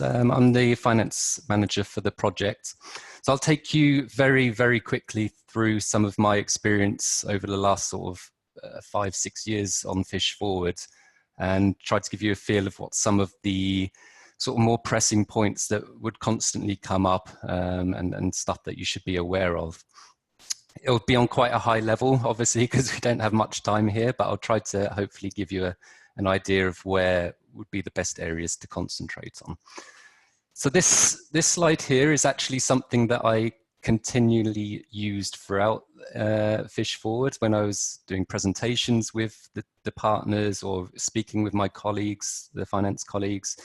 I'm the finance manager for the project. So I'll take you very, very quickly through some of my experience over the last sort of 5-6 years on Fish Forward, and try to give you a feel of what some of the sort of more pressing points that would constantly come up, and stuff that you should be aware of. It'll be on quite a high level, obviously, because we don't have much time here, but I'll try to hopefully give you an idea of where would be the best areas to concentrate on. So this slide here is actually something that I continually used throughout Fish Forward when I was doing presentations with the partners or speaking with my colleagues, the finance colleagues.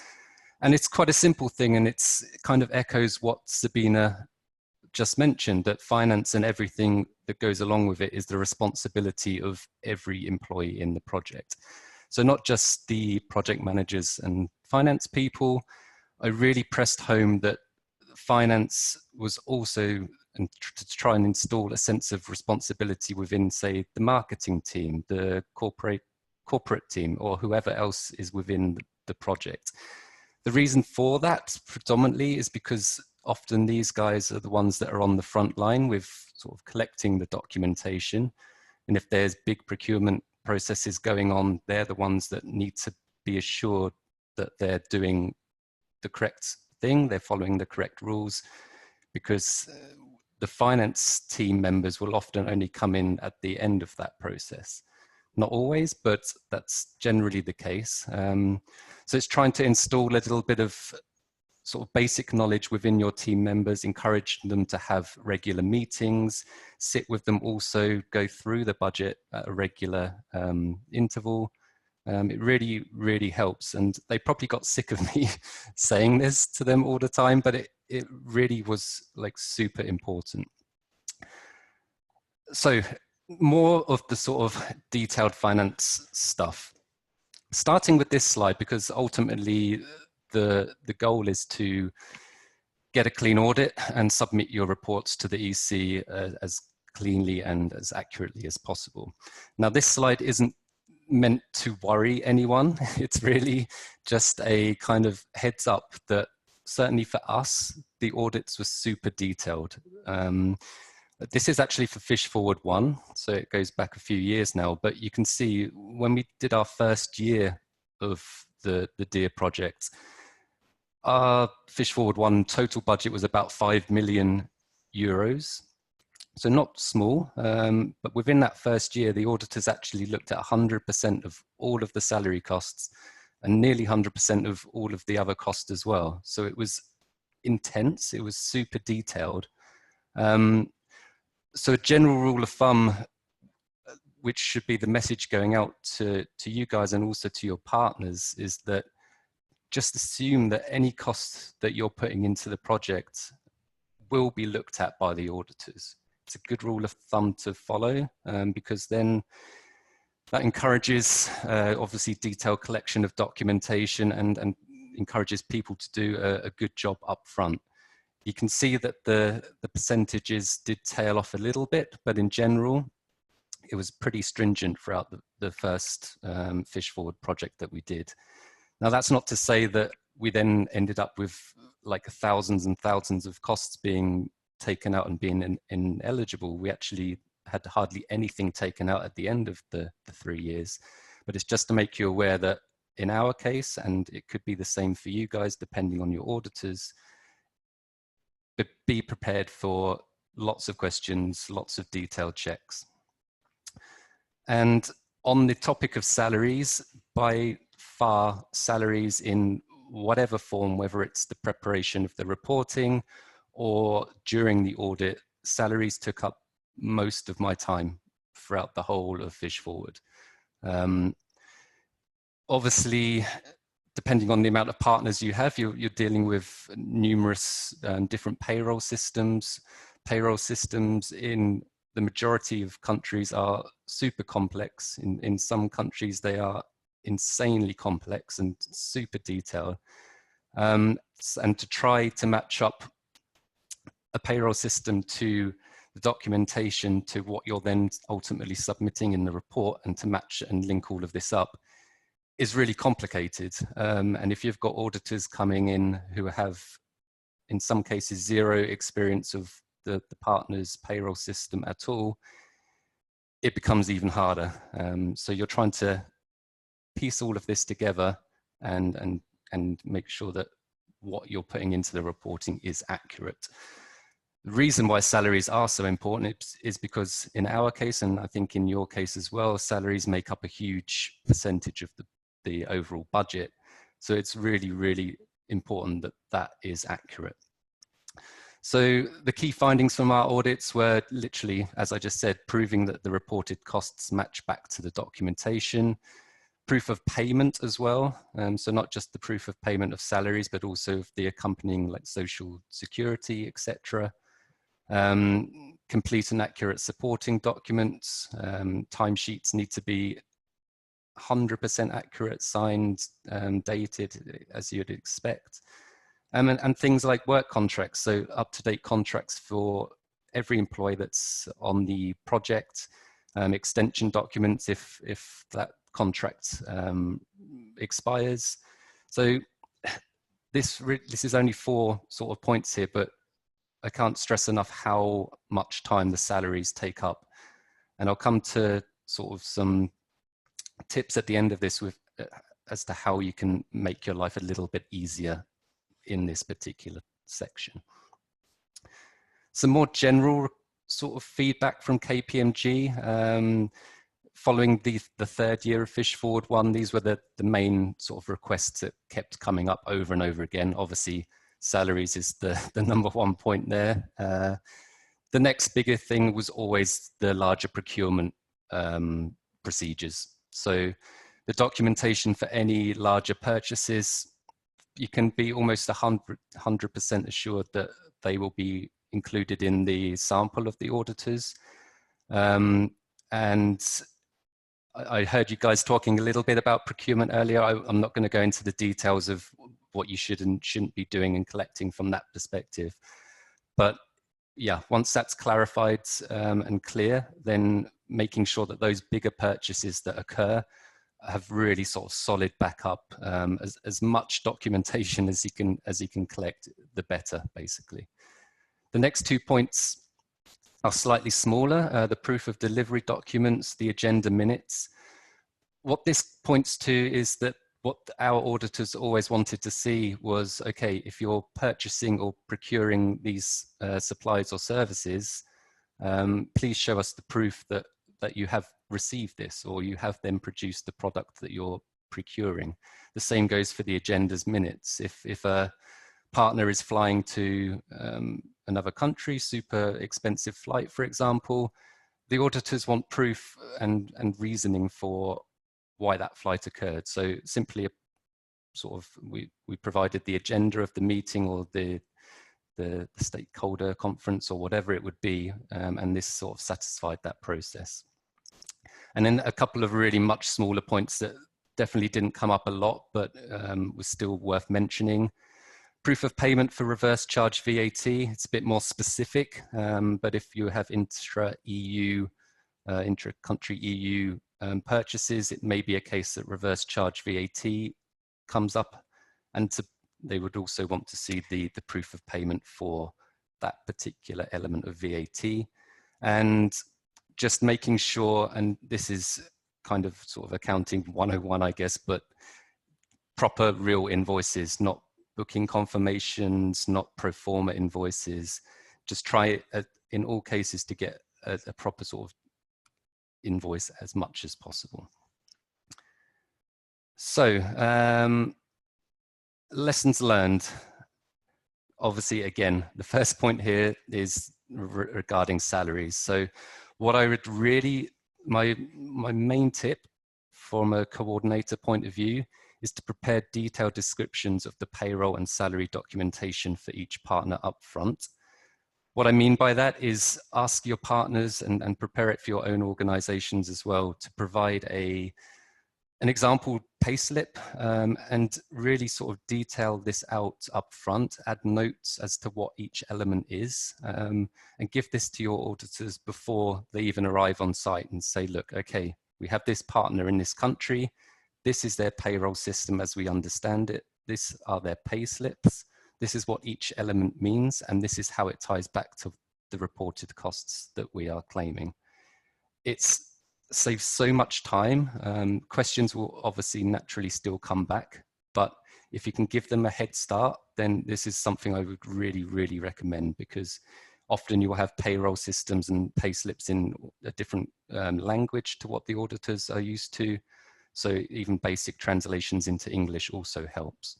And it's quite a simple thing, and it kind of echoes what Sabina just mentioned, that finance and everything that goes along with it is the responsibility of every employee in the project. So not just the project managers and finance people. I really pressed home that finance was also, and to try and install a sense of responsibility within, say, the marketing team, the corporate team, or whoever else is within the project. The reason for that predominantly is because often these guys are the ones that are on the front line with sort of collecting the documentation. And if there's big procurement processes going on, they're the ones that need to be assured that they're doing the correct thing, they're following the correct rules, because the finance team members will often only come in at the end of that process. Not always, but that's generally the case. So it's trying to install a little bit of sort of basic knowledge within your team members, encourage them to have regular meetings, sit with them, also go through the budget at a regular interval. It really, really helps. And they probably got sick of me saying this to them all the time, but it really was like super important. So more of the sort of detailed finance stuff. Starting with this slide, because ultimately the goal is to get a clean audit and submit your reports to the EC as cleanly and as accurately as possible. Now, this slide isn't meant to worry anyone. It's really just a kind of heads up that certainly for us, the audits were super detailed. This is actually for Fish Forward 1, so it goes back a few years now, but you can see when we did our first year of the DEAR project, our Fish Forward 1 total budget was about 5 million euros. So not small, but within that first year, the auditors actually looked at 100% of all of the salary costs and nearly 100% of all of the other costs as well. So it was intense, it was super detailed. So a general rule of thumb, which should be the message going out to you guys and also to your partners, is that just assume that any costs that you're putting into the project will be looked at by the auditors. It's a good rule of thumb to follow, because then that encourages obviously detailed collection of documentation and encourages people to do a good job up front. You can see that the percentages did tail off a little bit, but in general, it was pretty stringent throughout the first Fish Forward project that we did. Now, that's not to say that we then ended up with like thousands and thousands of costs being taken out and being ineligible. We actually had hardly anything taken out at the end of the 3 years. But it's just to make you aware that in our case, and it could be the same for you guys, depending on your auditors, but be prepared for lots of questions, lots of detailed checks. And on the topic of salaries, by far, salaries in whatever form, whether it's the preparation of the reporting or during the audit, salaries took up most of my time throughout the whole of Fish Forward. Obviously, depending on the amount of partners you have, you're dealing with numerous different payroll systems. Payroll systems in the majority of countries are super complex. In some countries, they are insanely complex and super detailed. And to try to match up a payroll system to the documentation to what you're then ultimately submitting in the report, and to match and link all of this up, is really complicated. And if you've got auditors coming in who have, in some cases, zero experience of the partner's payroll system at all, it becomes even harder. So you're trying to piece all of this together and make sure that what you're putting into the reporting is accurate. The reason why salaries are so important is because in our case, and I think in your case as well, salaries make up a huge percentage of the overall budget. So it's really, really important that that is accurate. So the key findings from our audits were literally, as I just said, proving that the reported costs match back to the documentation, proof of payment as well. So not just the proof of payment of salaries, but also of the accompanying like social security, etc. Complete and accurate supporting documents. Timesheets need to be 100% accurate, signed, dated, as you'd expect. And things like work contracts, so up-to-date contracts for every employee that's on the project, extension documents if that contract expires. So this is only 4 sort of points here, but I can't stress enough how much time the salaries take up. And I'll come to sort of some tips at the end of this with as to how you can make your life a little bit easier in this particular section. Some more general sort of feedback from KPMG. Following the 3rd year of Fish Forward 1, these were the main sort of requests that kept coming up over and over again. Obviously, salaries is the number 1 point there. The next bigger thing was always the larger procurement procedures. So the documentation for any larger purchases, you can be almost 100% assured that they will be included in the sample of the auditors. And I heard you guys talking a little bit about procurement earlier. I'm not going to go into the details of what you should and shouldn't be doing and collecting from that perspective. But yeah, once that's clarified and clear, then making sure that those bigger purchases that occur have really sort of solid backup, as much documentation as you can collect, the better, basically. The next 2 points are slightly smaller, the proof of delivery documents, the agenda minutes. What this points to is that what our auditors always wanted to see was, okay, if you're purchasing or procuring these supplies or services, please show us the proof that you have received this, or you have then produced the product that you're procuring. The same goes for the agendas minutes. If a partner is flying to another country, super expensive flight, for example, the auditors want proof and reasoning for why that flight occurred. So simply a sort of, we provided the agenda of the meeting or the stakeholder conference or whatever it would be, and this sort of satisfied that process. And then a couple of really much smaller points that definitely didn't come up a lot, but was still worth mentioning. Proof of payment for reverse charge VAT, it's a bit more specific, but if you have intra-EU, intra-country EU purchases, it may be a case that reverse charge VAT comes up, and they would also want to see the proof of payment for that particular element of VAT. And just making sure, and this is kind of sort of accounting 101, I guess, but proper real invoices, not booking confirmations, not pro forma invoices. Just try in all cases to get a proper sort of invoice as much as possible. So lessons learned. Obviously, again, the first point here is regarding salaries. So what I would really, my main tip from a coordinator point of view is to prepare detailed descriptions of the payroll and salary documentation for each partner up front. What I mean by that is ask your partners and prepare it for your own organizations as well to provide an example payslip and really sort of detail this out up front, add notes as to what each element is, and give this to your auditors before they even arrive on site and say, look, okay, we have this partner in this country. this is their payroll system as we understand it. This are their pay slips. This is what each element means, and this is how it ties back to the reported costs that we are claiming. It's saves so much time. Questions will obviously naturally still come back, but if you can give them a head start, then this is something I would really, really recommend, because often you will have payroll systems and pay slips in a different language to what the auditors are used to. So even basic translations into English also helps.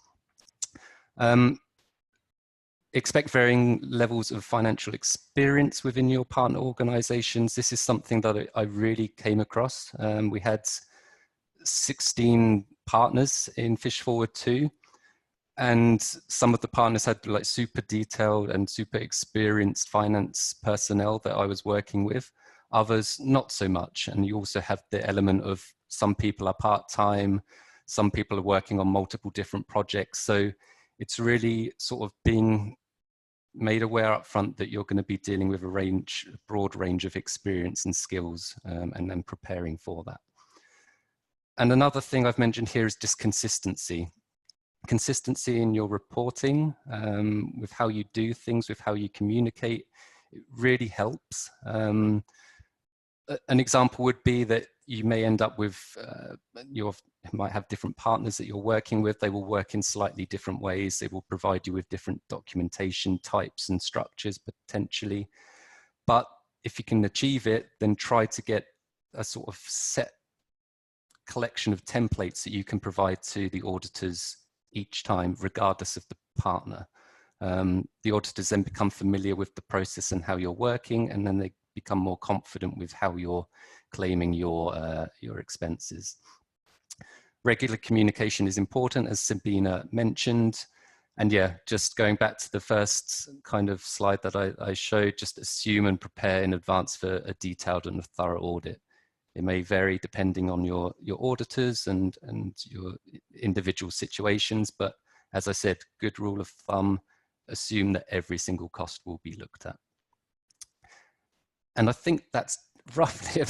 Expect varying levels of financial experience within your partner organizations. This is something that I really came across. We had 16 partners in Fish Forward 2, and some of the partners had like super detailed and super experienced finance personnel that I was working with, others not so much. And you also have the element of some people are part-time, some people are working on multiple different projects. So it's really sort of being made aware up front that you're going to be dealing with a broad range of experience and skills, and then preparing for that. And another thing I've mentioned here is just consistency. Consistency in your reporting, with how you do things, with how you communicate, it really helps. An example would be that you may end up with, you might have different partners that you're working with. They will work in slightly different ways. They will provide you with different documentation types and structures potentially. But if you can achieve it, then try to get a sort of set collection of templates that you can provide to the auditors each time, regardless of the partner. The auditors then become familiar with the process and how you're working, and then they become more confident with how you're claiming your expenses. Regular communication is important, as Sabina mentioned. And yeah, just going back to the first kind of slide that I showed, just assume and prepare in advance for a detailed and a thorough audit. It may vary depending on your auditors and your individual situations, but as I said, good rule of thumb, assume that every single cost will be looked at. And I think that's roughly